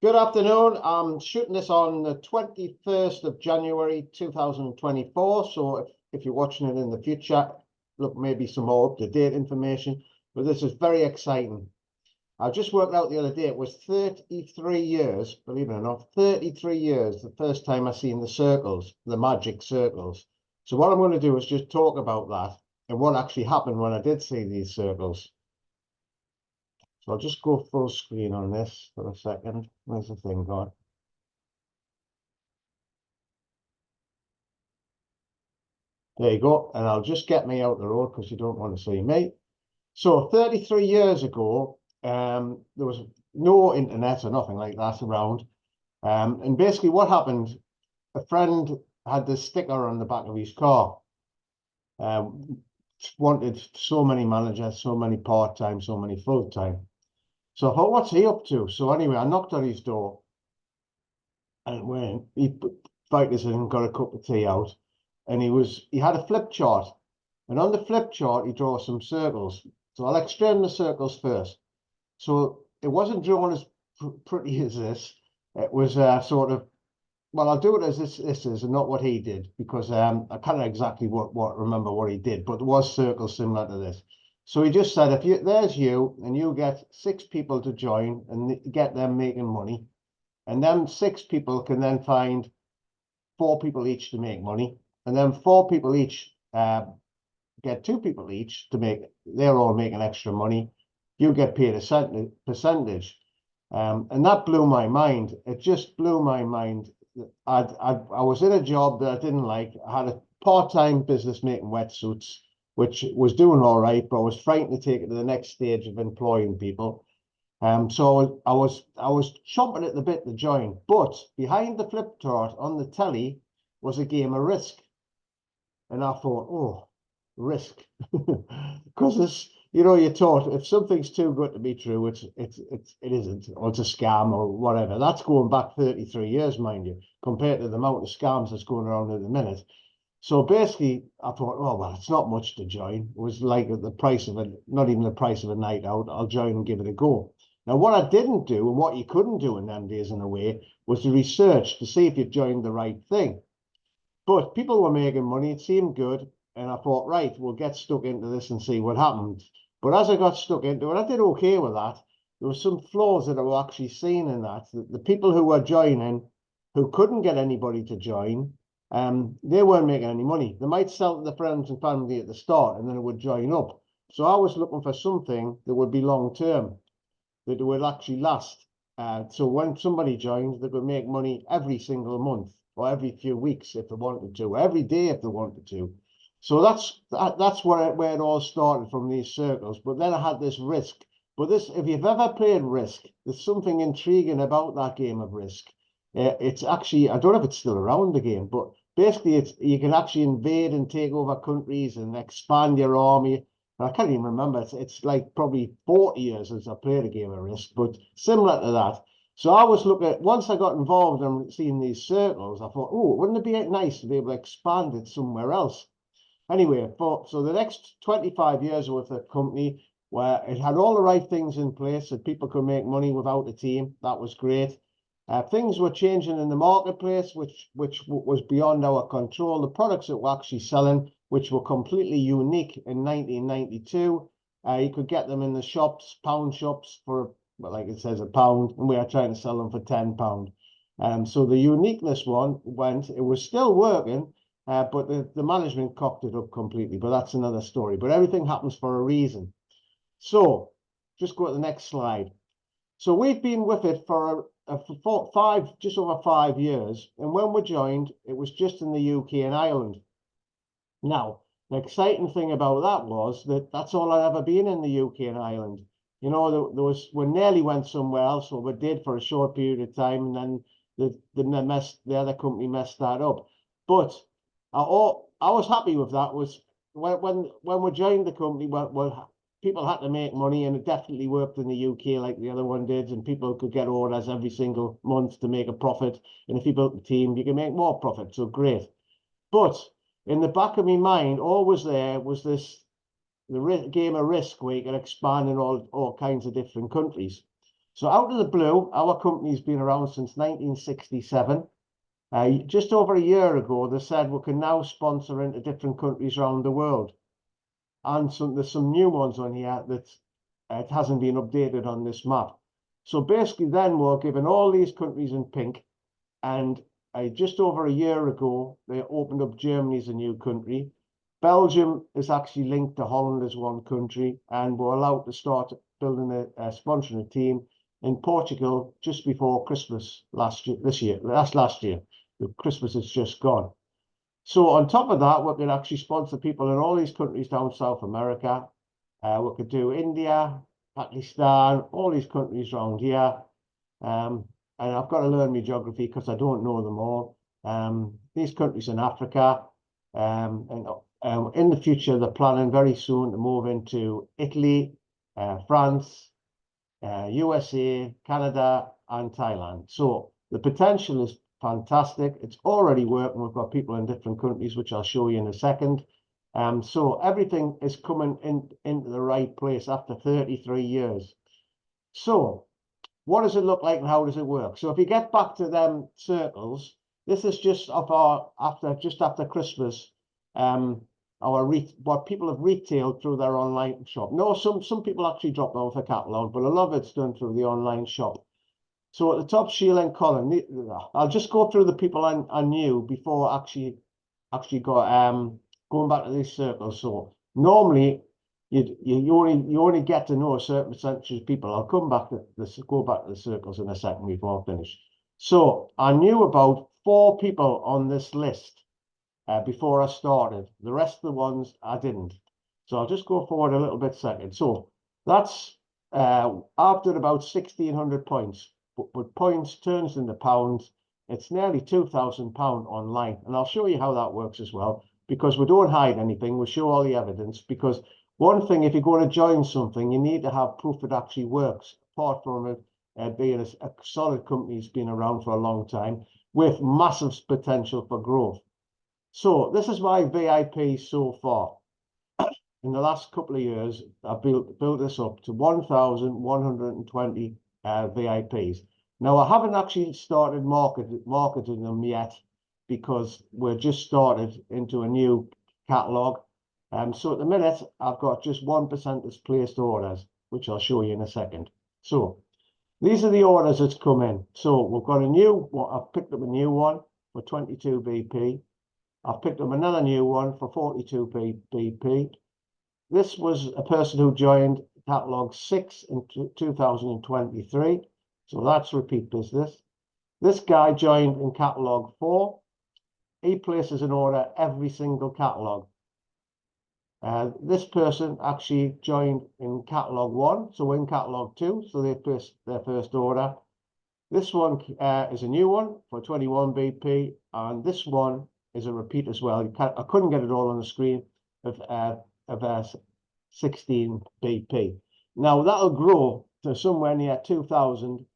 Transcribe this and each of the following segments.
Good afternoon. I'm shooting this on the 21st of January 2024. So if you're watching it in the future, look, maybe some more up-to-date information, but this is very exciting. I just worked out the other day, it was 33 years, believe it or not, 33 years, the first time I seen the circles, the magic circles. So what I'm going to do is just talk about that and what actually happened when I did see these circles. So I'll just go full screen on this for a second. Where's the thing gone? There you go. And I'll just get me out the road because you don't want to see me. So 33 years ago, there was no internet or nothing like that around. And basically what happened, a friend had this sticker on the back of his car. Wanted so many managers, so many part-time, so many full-time. So I thought, what's he up to? So anyway, I knocked on his door and when he invited us in and got a cup of tea out. And he had a flip chart. And on the flip chart, he draws some circles. So I'll explain the circles first. So it wasn't drawn as pretty as this. It was sort of, well, I'll do it as this is and not what he did, because I can't exactly remember what he did, but there was circles similar to this. So he just said, there's you, and you get 6 people to join and get them making money. And then 6 people can then find 4 people each to make money. And then 4 people each get 2 people each to make, they're all making extra money. You get paid a percentage. And that blew my mind. It just blew my mind. I was in a job that I didn't like. I had a part-time business making wetsuits, which was doing all right, but I was frightened to take it to the next stage of employing people. So I was chomping at the bit to join. But behind the flip chart on the telly was a game of Risk. And I thought, oh, Risk. Because it's, you're taught if something's too good to be true, it isn't, or it's a scam or whatever. That's going back 33 years, mind you, compared to the amount of scams that's going around at the minute. So basically, I thought, oh, well, it's not much to join. It was like the price of not even the price of a night out. I'll join and give it a go. Now, what I didn't do and what you couldn't do in them days in a way was to research to see if you'd joined the right thing. But people were making money. It seemed good. And I thought, right, we'll get stuck into this and see what happens. But as I got stuck into it, I did okay with that. There were some flaws that I were actually seeing in that. The people who were joining, who couldn't get anybody to join, they weren't making any money. They might sell to the friends and family at the start and then it would join up. So I was looking for something that would be long term, that would actually last. So when somebody joins, they could make money every single month or every few weeks if they wanted to, every day if they wanted to. So that's where it all started, from these circles. But then I had this Risk. But this, if you've ever played Risk, there's something intriguing about that game of Risk. It's actually, I don't know if it's still around the game, but basically you can actually invade and take over countries and expand your army. I can't even remember. It's like probably 40 years since I played a game of Risk, but similar to that. So I was looking, once I got involved and seeing these circles, I thought, oh, wouldn't it be nice to be able to expand it somewhere else? Anyway, so the next 25 years with the company, where it had all the right things in place that people could make money without a team, that was great. Things were changing in the marketplace, which was beyond our control. The products that we're actually selling, which were completely unique in 1992, you could get them in the shops, pound shops, for, well, like it says, £1, and we are trying to sell them for £10. So the uniqueness it was still working, but the management cocked it up completely. But that's another story. But everything happens for a reason. So just go to the next slide. So we've been with it for just over 5 years. And when we joined, it was just in the UK and Ireland. Now, the exciting thing about that was that that's all I'd ever been in the UK and Ireland. We nearly went somewhere else, or we did for a short period of time, and then the other company messed that up. But I was happy with that. Was when we joined the company, people had to make money, and it definitely worked in the UK like the other one did, and people could get orders every single month to make a profit. And if you built a team, you can make more profit. So great. But in the back of my mind, always there was the game of Risk, where you can expand in all kinds of different countries. So out of the blue, our company's been around since 1967. Just over a year ago, they said we can now sponsor into different countries around the world. And there's some new ones on here that it hasn't been updated on this map. So basically then we're given all these countries in pink, and just over a year ago, they opened up Germany as a new country. Belgium is actually linked to Holland as one country, and we're allowed to start building sponsoring a team in Portugal just before Christmas last year. Christmas is just gone. So on top of that, we could actually sponsor people in all these countries down South America. We could do India, Pakistan, all these countries around here. And I've got to learn my geography because I don't know them all. These countries in Africa. And in the future, they're planning very soon to move into Italy, France, USA, Canada, and Thailand. So the potential is fantastic. It's already working. We've got people in different countries, which I'll show you in a second. So everything is coming into the right place after 33 years. So what does it look like and how does it work? So if you get back to them circles, this is just after Christmas. What people have retailed through their online shop. No, some people actually drop down for catalog, but a lot of it's done through the online shop. So at the top, Sheila and Colin. I'll just go through the people I knew before actually going back to these circles. So normally you only get to know a certain percentage of people. I'll go back to the circles in a second before I finish. So I knew about 4 people on this list before I started. The rest of the ones I didn't. So I'll just go forward a little bit second. So that's I've done about 1,600 points, but points turns into pounds. It's nearly £2,000 online, and I'll show you how that works as well, because we don't hide anything. We show all the evidence, because one thing, if you're going to join something, you need to have proof it actually works, apart from it being a solid company that's been around for a long time with massive potential for growth. So this is my VIP so far. In the last couple of years, I've built this up to 1,120 VIPs. Now, I haven't actually started marketing them yet, because we're just started into a new catalogue. So at the minute, I've got just 1% that's placed orders, which I'll show you in a second. So these are the orders that's come in. So we've got I've picked up a new one for 22 BP. I've picked up another new one for 42 BP. This was a person who joined Catalog 6 in 2023. So that's repeat business. This guy joined in Catalog 4. He places an order every single catalogue. This person actually joined in Catalog 1, so in Catalog 2, so they placed their first order. This one is a new one for 21 BP, and this one is a repeat as well. I couldn't get it all on the screen of 16 BP. Now that'll grow to somewhere near 2,000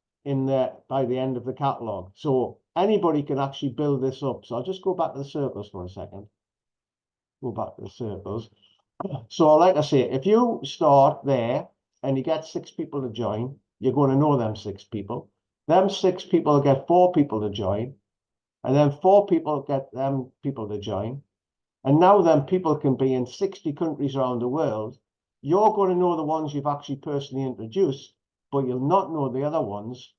by the end of the catalogue. So anybody can actually build this up. So I'll just go back to the circles for a second. Go back to the circles. So like I say, if you start there and you get 6 people to join, you're going to know them 6 people. Them 6 people get 4 people to join, and then 4 people get them people to join. And now then people can be in 60 countries around the world. You're going to know the ones you've actually personally introduced, but you'll not know the other ones.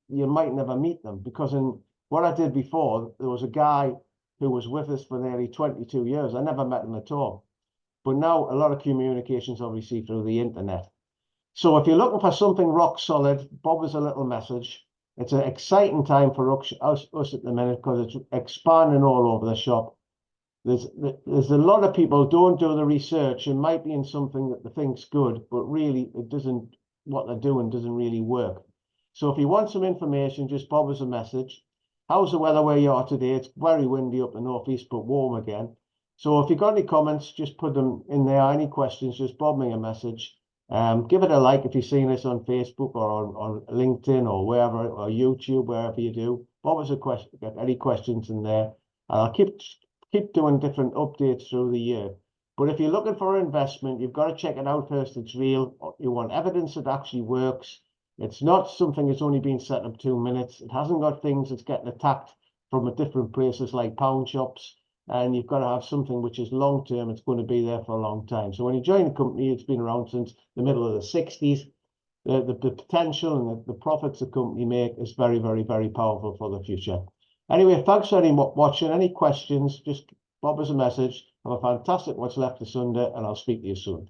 You might never meet them, because in what I did before, there was a guy who was with us for nearly 22 years. I never met him at all. But now a lot of communications obviously through the internet. So if you're looking for something rock solid, bob us a little message. It's an exciting time for us at the minute, because it's expanding all over the shop. There's a lot of people don't do the research. It might be in something that they think's good, but really it doesn't. What they're doing doesn't really work. So if you want some information, just bob us a message. How's the weather where you are today? It's very windy up the northeast, but warm again. So if you've got any comments, just put them in there. Any questions, just bob me a message. Give it a like if you've seen this on Facebook or on LinkedIn or wherever, or YouTube, wherever you do. Bob us a question, get any questions in there. And I'll keep doing different updates through the year. But if you're looking for investment, you've got to check it out first. It's real. You want evidence that actually works. It's not something that's only been set up 2 minutes. It hasn't got things that's getting attacked from a different places like pound shops. And you've got to have something which is long term. It's going to be there for a long time. So when you join a company, it's been around since the middle of the 60s. The potential and the profits the company make is very, very, very powerful for the future. Anyway, thanks for watching. Any questions, just bob us a message. Have a fantastic what's left of Sunday, and I'll speak to you soon.